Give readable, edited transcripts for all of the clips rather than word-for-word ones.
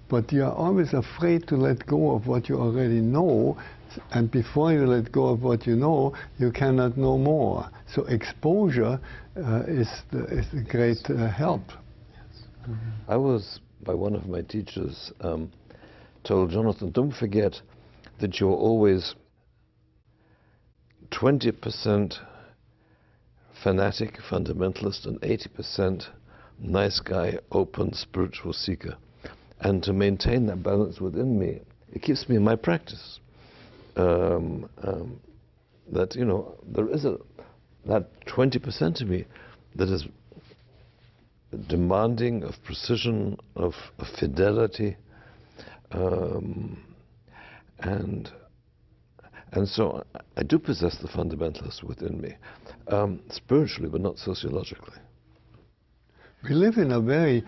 But you are always afraid to let go of what you already know, and before you let go of what you know, you cannot know more. So exposure is a great help. I was, by one of my teachers, told, Jonathan, don't forget that you're always 20% fanatic, fundamentalist, and 80% nice guy, open, spiritual seeker. And to maintain that balance within me, it keeps me in my practice. That, you know, there is that 20% of me that is demanding of precision, of fidelity, and so I do possess the fundamentalist within me, spiritually, but not sociologically. We live in a very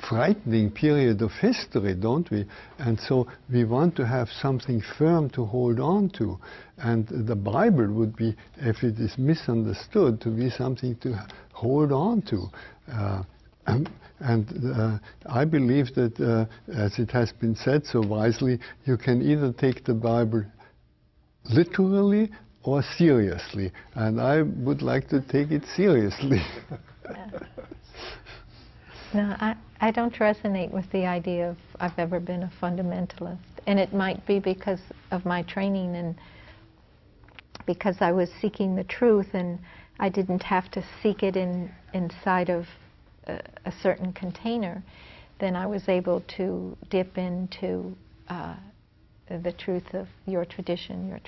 frightening period of history, don't we? And so we want to have something firm to hold on to. And the Bible would be, if it is misunderstood, to be something to hold on to. I believe that, as it has been said so wisely, you can either take the Bible literally or seriously. And I would like to take it seriously. No, I don't resonate with the idea of I've ever been a fundamentalist. And it might be because of my training and because I was seeking the truth and I didn't have to seek it inside of a certain container. Then I was able to dip into the truth of your tradition.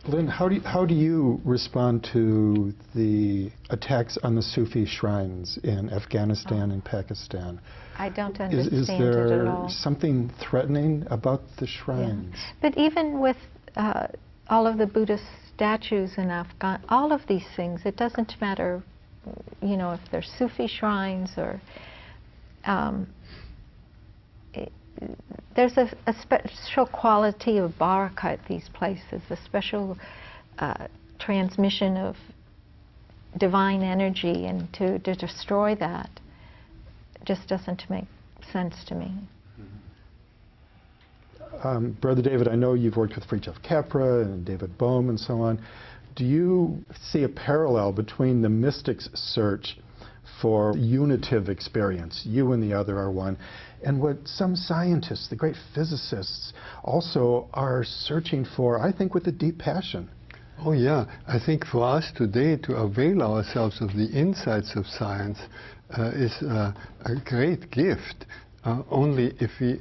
Lynn, how do you respond to the attacks on the Sufi shrines in Afghanistan and Pakistan? I don't understand is it at all. there something threatening about the shrines? Yeah. But even with all of the Buddhist statues in Afghanistan, all of these things, it doesn't matter, you know, if they're Sufi shrines or there's a special quality of baraka at these places, a special transmission of divine energy, and to destroy that just doesn't make sense to me. Brother David, I know you've worked with Fritjof Capra and David Bohm and so on. Do you see a parallel between the mystic's search for unitive experience, you and the other are one, and what some scientists, the great physicists, also are searching for, I think, with a deep passion? Oh yeah, I think for us today to avail ourselves of the insights of science is a great gift. Only if we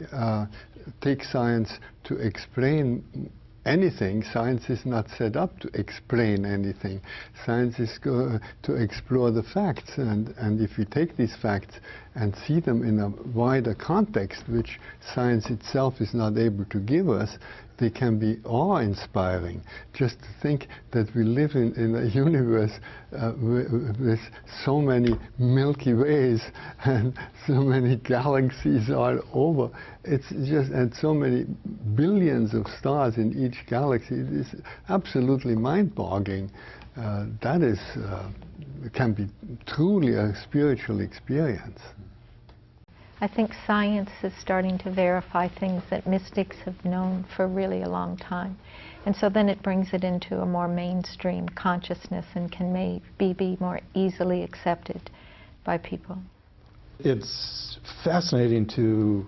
take science to explain anything. Science is not set up to explain anything. Science is to explore the facts, and if we take these facts and see them in a wider context, which science itself is not able to give us, they can be awe-inspiring. Just to think that we live in a universe with so many Milky Ways and so many galaxies all over. It's just, and so many billions of stars in each galaxy. It is absolutely mind-boggling. That is, can be truly a spiritual experience. I think science is starting to verify things that mystics have known for really a long time. And so then it brings it into a more mainstream consciousness and can maybe be more easily accepted by people. It's fascinating to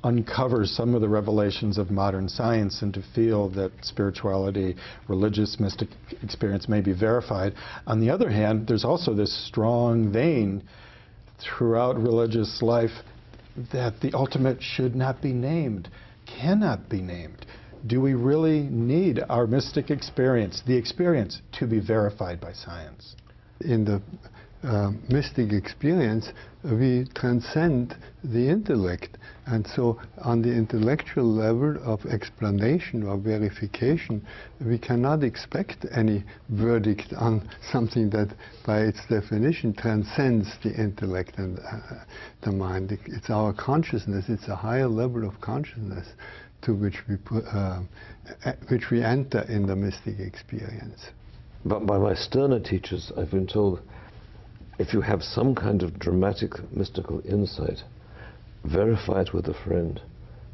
uncover some of the revelations of modern science and to feel that spirituality, religious, mystic experience may be verified. On the other hand, there's also this strong vein throughout religious life that the ultimate should not be named, cannot be named. Do we really need our mystic experience, the experience, to be verified by science? In the mystic experience, we transcend the intellect. And so on the intellectual level of explanation or verification, we cannot expect any verdict on something that by its definition transcends the intellect and the mind. It's our consciousness, it's a higher level of consciousness to which we enter in the mystic experience. But by my sterner teachers, I've been told, if you have some kind of dramatic mystical insight, verify it with a friend,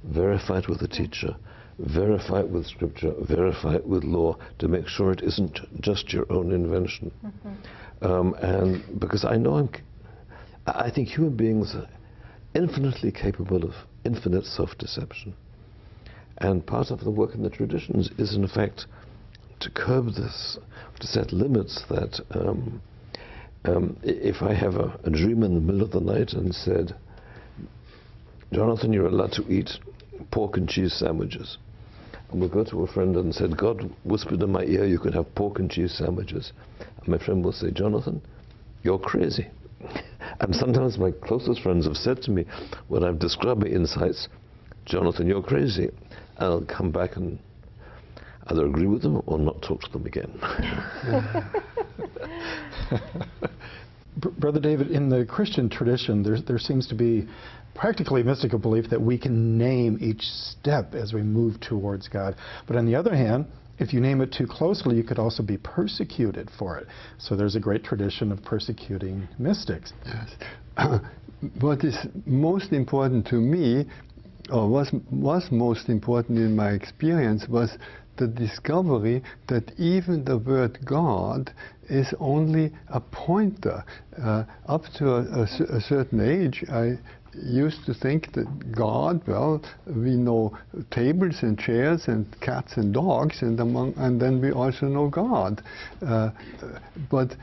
verify it with a teacher, verify it with scripture, verify it with law, to make sure it isn't just your own invention. And because I think human beings are infinitely capable of infinite self-deception. And part of the work in the traditions is, in fact, to curb this, to set limits that if I have a dream in the middle of the night and said, Jonathan, you're allowed to eat pork and cheese sandwiches. And we'll go to a friend and said, God whispered in my ear, you can have pork and cheese sandwiches. And my friend will say, Jonathan, you're crazy. And sometimes my closest friends have said to me, when I've described my insights, Jonathan, you're crazy. And I'll come back and either agree with them or not talk to them again. Brother David, in the Christian tradition, there seems to be practically mystical belief that we can name each step as we move towards God. But on the other hand, if you name it too closely, you could also be persecuted for it. So there's a great tradition of persecuting mystics. Yes. What is most important to me, or was most important in my experience, was the discovery that even the word God is only a pointer. Up to a certain age, I used to think that God, well, we know tables and chairs and cats and dogs, and then we also know God. But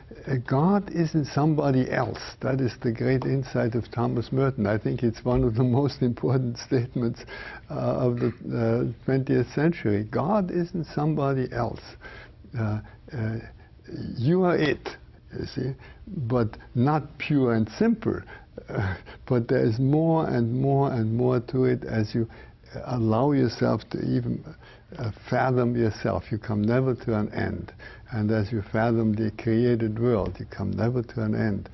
God isn't somebody else. That is the great insight of Thomas Merton. I think it's one of the most important statements of the 20th century. God isn't somebody else. You are it, you see, but not pure and simple. But there is more and more and more to it as you allow yourself to even fathom yourself. You come never to an end. And as you fathom the created world, you come never to an end.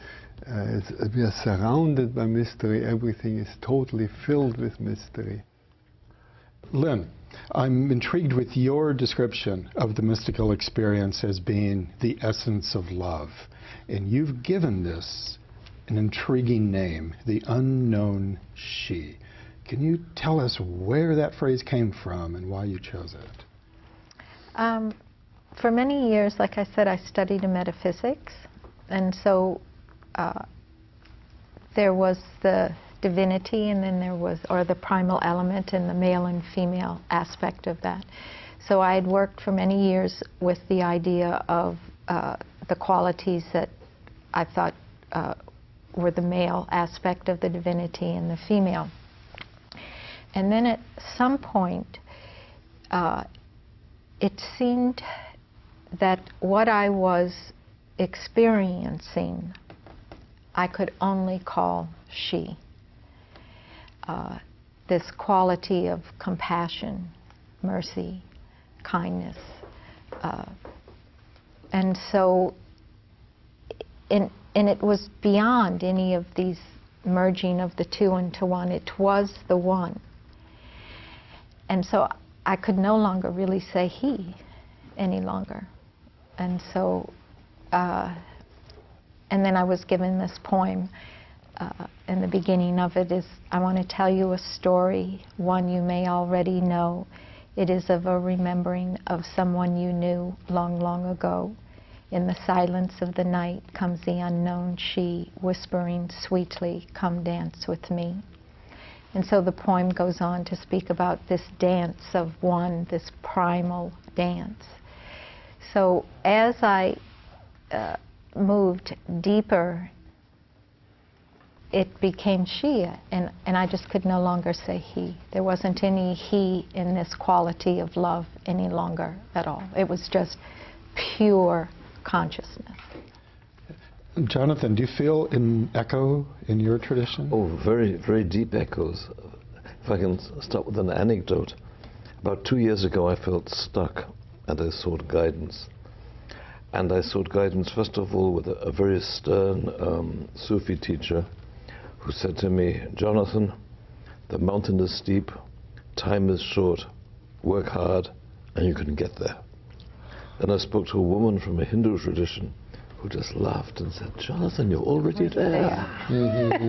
We are surrounded by mystery. Everything is totally filled with mystery. Lynn, I'm intrigued with your description of the mystical experience as being the essence of love. And you've given this an intriguing name, the unknown she. Can you tell us where that phrase came from and why you chose it? For many years, like I said, I studied metaphysics, and so there was the divinity, and then there was, or the primal element, and the male and female aspect of that. So I had worked for many years with the idea of the qualities that I thought were the male aspect of the divinity and the female. And then at some point, it seemed that what I was experiencing, I could only call she. This quality of compassion, mercy, kindness. And so, and it was beyond any of these merging of the two into one. It was the one. And so I could no longer really say he any longer. And so, and then I was given this poem, and the beginning of it is, I want to tell you a story, one you may already know. It is of a remembering of someone you knew long, long ago. In the silence of the night comes the unknown she, whispering sweetly, come dance with me. And so the poem goes on to speak about this dance of one, this primal dance. So as I moved deeper, it became she, and I just could no longer say he. There wasn't any he in this quality of love any longer at all. It was just pure consciousness. Jonathan, do you feel an echo in your tradition? Oh, very, very deep echoes. If I can start with an anecdote. About 2 years ago, I felt stuck, and I sought guidance. And I sought guidance, first of all, with a very stern Sufi teacher who said to me, Jonathan, the mountain is steep, time is short, work hard, and you can get there. Then I spoke to a woman from a Hindu tradition who just laughed and said, "Jonathan, you're already there."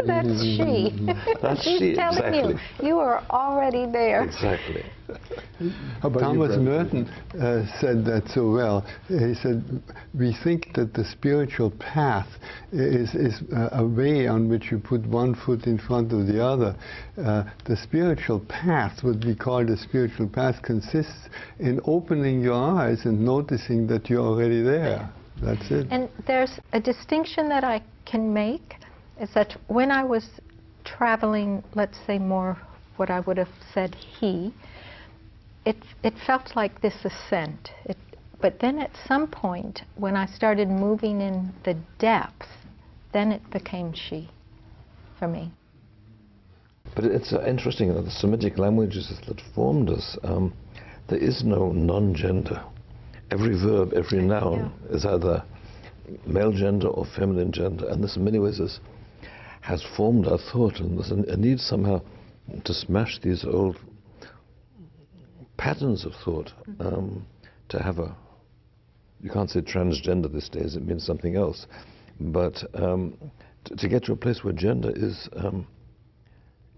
That's she. That's She's she, telling exactly. you are already there. Exactly. How about Thomas you, Brett? Merton said that so well. He said, we think that the spiritual path is a way on which you put one foot in front of the other. The spiritual path, what we call the spiritual path, consists in opening your eyes and noticing that you're already there. That's it. And there's a distinction that I can make, is that when I was traveling, let's say more what I would have said it felt like this ascent. But then at some point, when I started moving in the depths, then it became she for me. But it's interesting that the Semitic languages that formed us, there is no non-gender. Every verb, every noun is either male gender or feminine gender, and this in many ways has formed our thought, and there's a need somehow to smash these old patterns of thought, to have you can't say transgender these days, it means something else, but to get to a place where gender is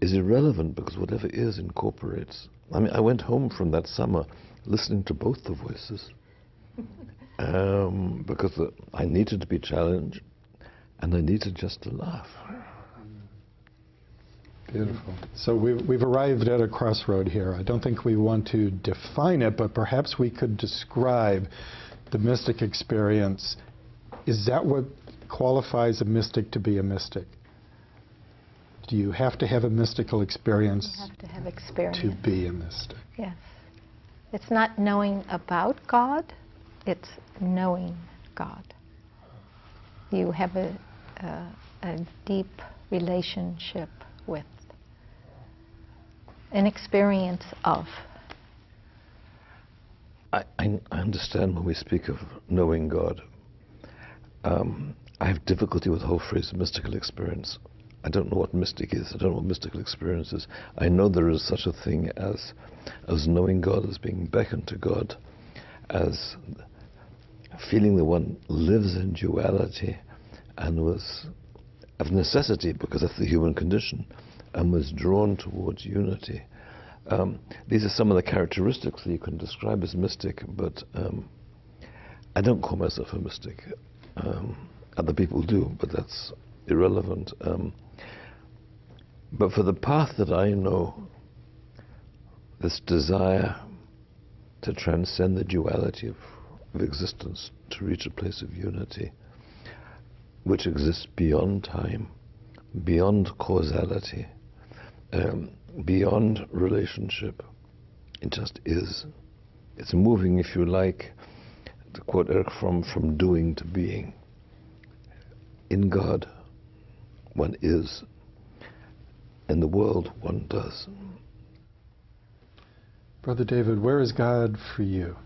irrelevant, because whatever is incorporates. I mean, I went home from that summer listening to both the voices, because I needed to be challenged, and I needed just to laugh. Beautiful. So we've arrived at a crossroad here. I don't think we want to define it, but perhaps we could describe the mystic experience. Is that what qualifies a mystic to be a mystic? Do you have to have a mystical experience, You have to have experience to be a mystic? Yes. It's not knowing about God, it's knowing God. You have a deep relationship with, an experience of. I understand when we speak of knowing God. I have difficulty with the whole phrase mystical experience. I don't know what mystic is. I don't know what mystical experience is. I know there is such a thing as knowing God, as being beckoned to God, as feeling that one lives in duality and was of necessity, because that's the human condition, and was drawn towards unity. These are some of the characteristics that you can describe as mystic, but I don't call myself a mystic. Other people do, but that's irrelevant. But for the path that I know, this desire to transcend the duality of existence, to reach a place of unity, which exists beyond time, beyond causality, beyond relationship. It just is. It's moving, if you like, to quote Eric from doing to being. In God, one is. In the world, one does. Brother David, where is God for you?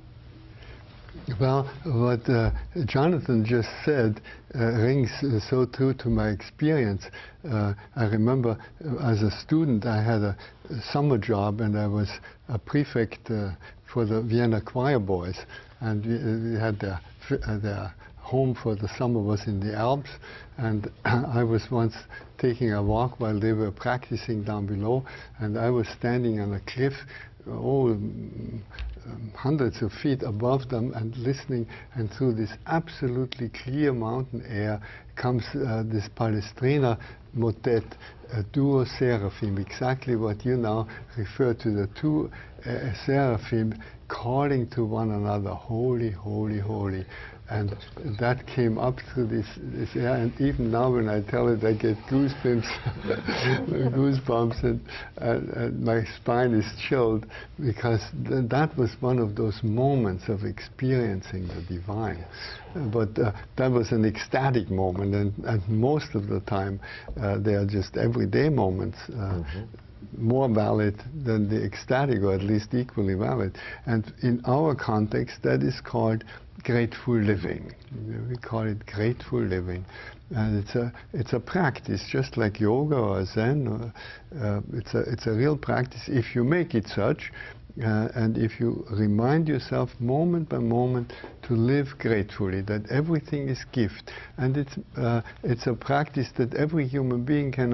Well, what Jonathan just said rings so true to my experience. I remember as a student I had a summer job, and I was a prefect for the Vienna choir boys, and we had their home for the summer was in the Alps, and I was once taking a walk while they were practicing down below, and I was standing on a cliff hundreds of feet above them and listening, and through this absolutely clear mountain air comes this Palestrina motet, duo seraphim, exactly what you now refer to, the two seraphim calling to one another, holy, holy, holy. And that came up through this air, and even now when I tell it, I get goosebumps, and my spine is chilled, because that was one of those moments of experiencing the divine. But that was an ecstatic moment, and most of the time they are just everyday moments. More valid than the ecstatic, or at least equally valid. And in our context, that is called grateful living. We call it grateful living, and it's a practice, just like yoga or Zen. It's a real practice. If you make it such, And if you remind yourself moment by moment to live gratefully, that everything is gift, and it's a practice that every human being can